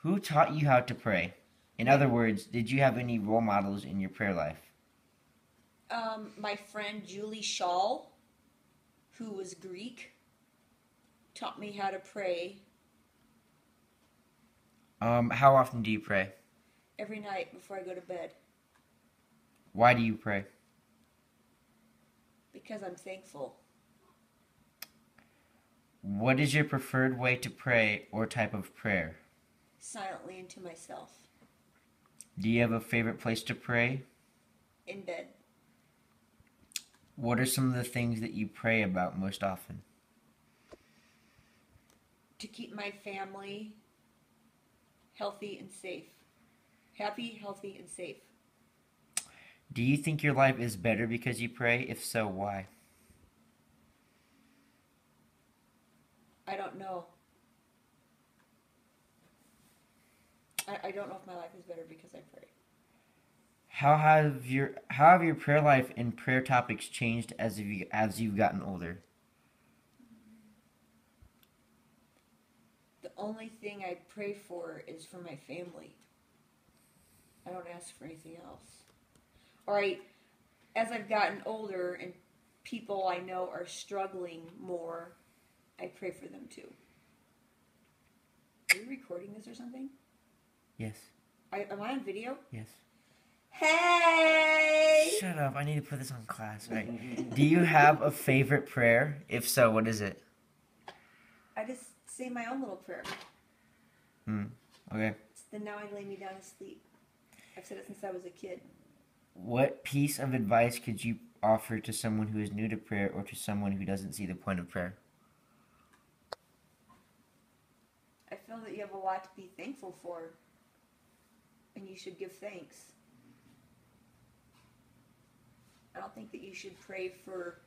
Who taught you how to pray? In other words, did you have any role models in your prayer life? My friend Julie Shaw, who was Greek, taught me how to pray How often do you pray? every night before I go to bed Why do you pray? because I'm thankful. What is your preferred way to pray or type of prayer? Silently into myself. Do you have a favorite place to pray? In bed. What are some of the things that you pray about most often? To keep my family healthy and safe. Happy, healthy, and safe. Do you think your life is better because you pray? If so, why? I don't know. I don't know if my life is better because I pray. How have your prayer life and prayer topics changed as you've gotten older? The only thing I pray for is for my family. I don't ask for anything else. As I've gotten older and people I know are struggling more, I pray for them too. Are you recording this or something? Yes. Am I on video? Yes. Hey! Shut up. I need to put this on class, right? Do you have a favorite prayer? If so, what is it? I just say my own little prayer. Okay. Then now I lay me down to sleep. I've said it since I was a kid. What piece of advice could you offer to someone who is new to prayer or to someone who doesn't see the point of prayer? I feel that you have a lot to be thankful for, and you should give thanks. I don't think that you should pray for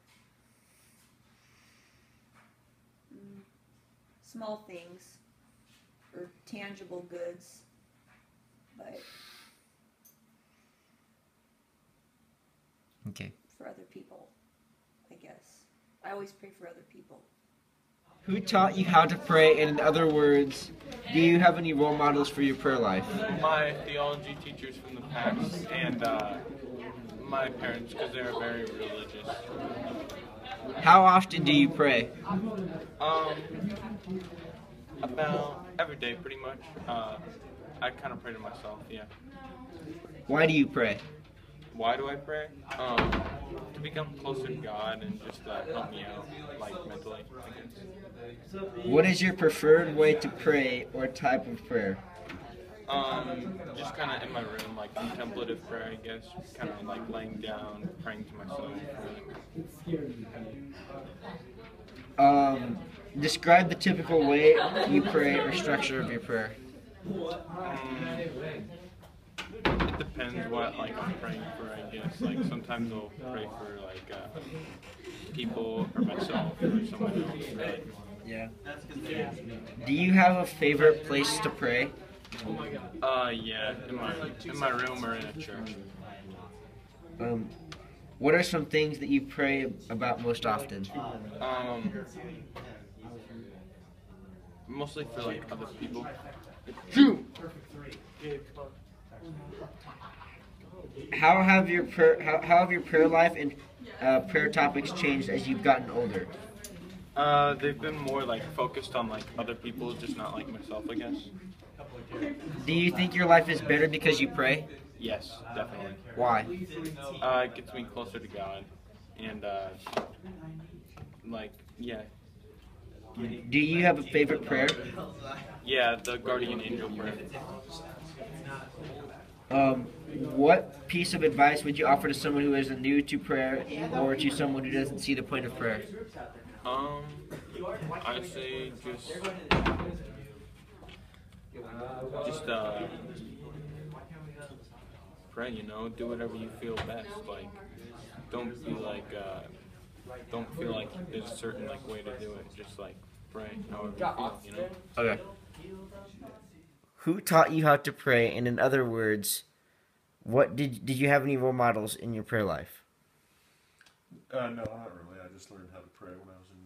small things or tangible goods, but Okay. for other people, I guess. I always pray for other people. Who taught you how to pray? And in other words, do you have any role models for your prayer life? My theology teachers from the past and my parents, because they're very religious. How often do you pray? About every day, pretty much. I kind of pray to myself, yeah. Why do you pray? Why do I pray? To become closer to God and just help me out, like mentally, I guess. What is your preferred way to pray or type of prayer? Just kind of in my room, like contemplative prayer, I guess. Kind of like laying down, praying to myself. Describe the typical way you pray or structure of your prayer. It depends what like I'm praying for, I guess. Like sometimes I'll pray for like people or myself or someone else. Right? Yeah. Do you have a favorite place to pray? Yeah, in my room or in a church. What are some things that you pray about most often? Mostly for like other people. How have your prayer life and prayer topics changed as you've gotten older? They've been more like focused on like other people, just not like myself, I guess. Do you think your life is better because you pray? Yes, definitely. Why? It gets me closer to God, and like yeah. Do you have a favorite prayer? Yeah, the guardian angel prayer. What piece of advice would you offer to someone who is new to prayer or to someone who doesn't see the point of prayer? I say just pray. You know, do whatever you feel best. Like, don't feel like there's a certain like way to do it. Just like pray, however you feel. You know. Okay. Who taught you how to pray? And in other words, what did you have any role models in your prayer life? No, not really. I just learned how to pray when I was in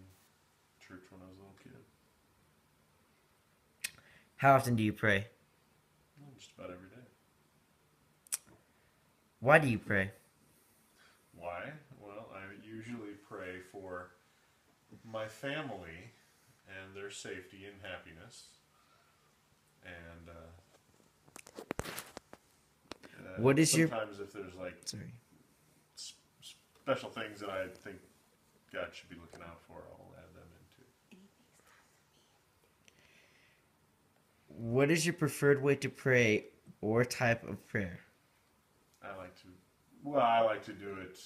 church when I was a little kid. How often do you pray? about every day. Why do you pray? Why? Well, I usually pray for my family and their safety and happiness. And What is your- sometimes if there's like Sorry. special things that I think God should be looking out for, I'll add them into. What is your preferred way to pray or type of prayer? I like to do it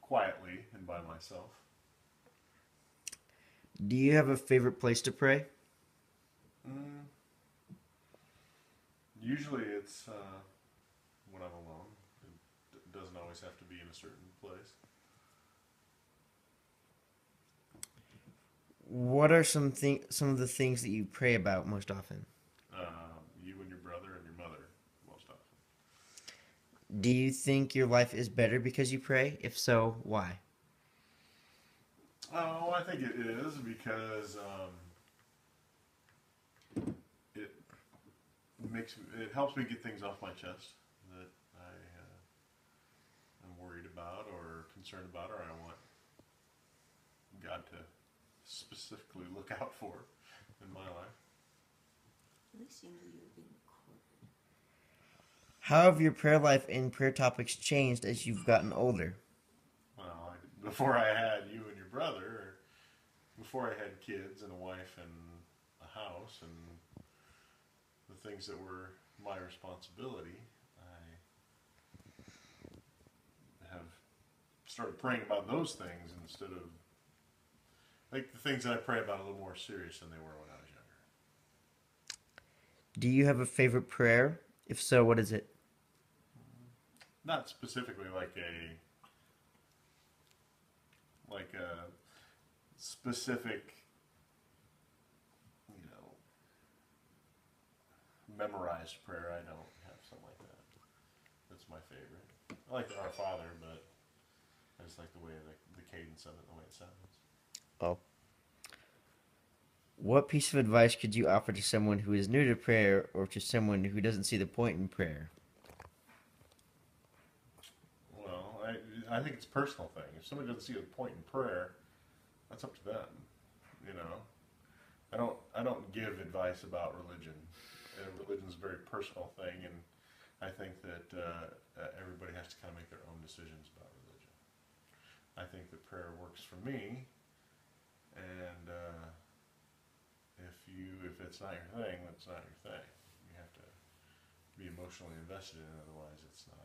quietly and by myself. Do you have a favorite place to pray? Usually it's when I'm alone. It doesn't always have to be in a certain place. What are some of the things that you pray about most often? You and your brother and your mother, most often. Do you think your life is better because you pray? If so, why? Oh, I think it is because it helps me get things off my chest that I am worried about or concerned about, or I want God to specifically look out for in my life. At least you know you were being recorded. How have your prayer life and prayer topics changed as you've gotten older? Well, before I had you and your brother, or before I had kids and a wife and a house and the things that were my responsibility, I have started praying about those things instead of, like, the things that I pray about a little more serious than they were when I was younger. Do you have a favorite prayer? If so, what is it? Not specifically like a specific, memorized prayer. I don't have something like that. That's my favorite. I like the Our Father, but I just like the way the cadence of it, the way it sounds. Oh. What piece of advice could you offer to someone who is new to prayer or to someone who doesn't see the point in prayer? Well, I think it's a personal thing. If somebody doesn't see the point in prayer, that's up to them. I don't give advice about religion. Religion's a very personal thing, and I think that everybody has to kind of make their own decisions about religion. I think that prayer works for me, and if it's not your thing, that's not your thing. You have to be emotionally invested in it, otherwise it's not